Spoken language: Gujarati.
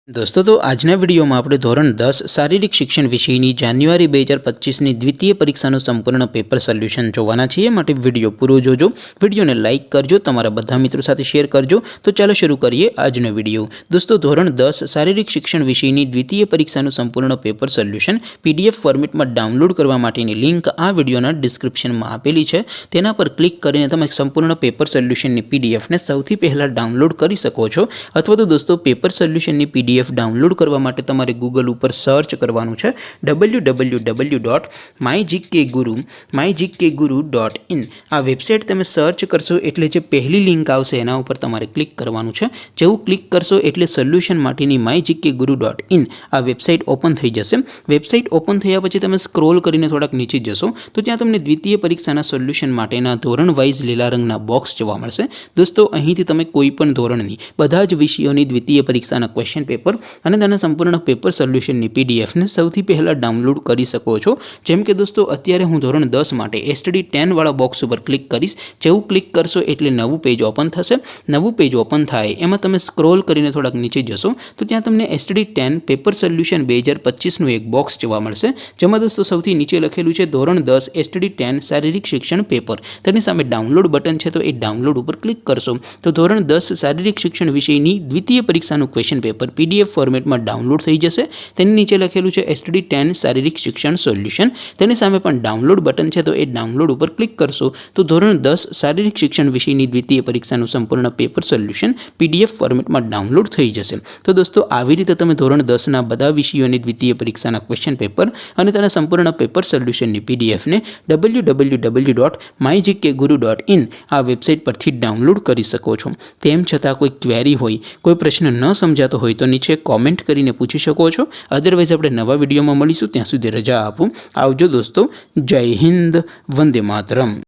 दोस्तों तो आजना विडियो में આપણે ધોરણ 10 શારીરિક શિક્ષણ વિષયની જાન્યુઆરી 2025 ની દ્વિતીય પરીક્ષાનું સંપૂર્ણ પેપર સોલ્યુશન જોવાના છીએ। માટે વિડિયો પૂરો જોજો, વિડિયોને લાઈક કરજો, તમારા બધા મિત્રો સાથે શેર કરજો। તો ચાલો શરૂ કરીએ આજનો વિડિયો। દોસ્તો ધોરણ 10 શારીરિક શિક્ષણ વિષયની દ્વિતીય પરીક્ષાનું સંપૂર્ણ પેપર સોલ્યુશન પીડીએફ ફોર્મેટમાં ડાઉનલોડ કરવા માટેની લિંક આ વિડિયોના ડિસ્ક્રિપ્શનમાં આપેલી છે। તેના પર ક્લિક કરીને તમે સંપૂર્ણ પેપર સોલ્યુશનની પીડીએફને સૌથી પહેલા ડાઉનલોડ કરી શકો છો। અથવા તો દોસ્તો પેપર સોલ્યુશનની પીડીએફ डाउनलॉड करवा माटे तमारे गूगल पर सर्च करवानुं छे www.mygkguru.in। आ वेबसाइट तमे सर्च करशो एटले जे पहली लिंक आवशे एना उपर तमारे क्लिक करवानुं छे। जेवुं क्लिक करशो एटले सोल्यूशन माटेनी mygkguru.in आ वेबसाइट ओपन थई जशे। वेबसाइट ओपन थया पछी तमे स्क्रॉल करीने थोड़ाक नीचे जशो तो त्यां तमने द्वितीय परीक्षाना सोल्यूशन माटेना धोरण वाइज लीला रंगना बॉक्स जोवा मळशे। दोस्तों અહીંથી તમે કોઈ પણ ધોરણની બધા જ વિષયોની દ્વિતીય પરીક્ષાના ક્વેશ્ચન પેપર અને તેના સંપૂર્ણ પેપર સોલ્યુશનની પીડીએફને સૌથી પહેલા ડાઉનલોડ કરી શકો છો। જેમ કે દોસ્તો અત્યારે હું ધોરણ 10 માટે એસટીડી 10 વાળા બોક્સ ઉપર ક્લિક કરીશ। જેવું ક્લિક કરશો એટલે નવું પેજ ઓપન થશે। નવું પેજ ઓપન થાય એમાં તમે સ્ક્રોલ કરીને થોડાક નીચે જશો તો ત્યાં તમને એસટીડી 10 પેપર સોલ્યુશન 2025 નું એક બોક્સ જોવા મળશે। જેમાં દોસ્તો સૌથી નીચે લખેલું છે ધોરણ 10 એસટીડી 10 શારીરિક શિક્ષણ પેપર। તેની સામે ડાઉનલોડ બટન છે તો એ ડાઉનલોડ ઉપર ક્લિક કરશો તો ધોરણ 10 શારીરિક શિક્ષણ વિષયની દ્વિતીય પરીક્ષાનું ક્વેશ્ચન પેપર पीडीएफ फॉर्मेट में डाउनलॉड थी जैसे। नीचे लखेलू है एसटीडी 10 शारीरिक शिक्षण सोल्यूशन। तेनी सामे पण डाउनलॉड बटन है तो ये डाउनलॉड पर क्लिक करशो तो धोरण 10 शारीरिक शिक्षण विषयनी द्वितीय परीक्षाનું संपूर्ण पेपर सोल्यूशन पीडीएफ फॉर्मेट में डाउनलॉड थी जैसे। तो दोस्तों આવી રીતે તમે ધોરણ 10 ના બધા વિષયોની દ્વિતીય પરીક્ષાના ક્વેશ્ચન પેપર અને તેના સંપૂર્ણ પેપર સોલ્યુશનની પીડીએફ ને www.mygkguru.in આ વેબસાઇટ પરથી ડાઉનલોડ કરી શકો છો। તેમ છતાં કોઈ ક્વેરી હોય, કોઈ પ્રશ્ન ન સમજાતો હોય તો नीचे कॉमेंट करीने पूछी शको छो। अदरवाइज आपणे नवा विडियो में मळीशुं, त्यां सुधी रजा आपो। आवजो दोस्तों। जय हिंद, वंदे मातरम।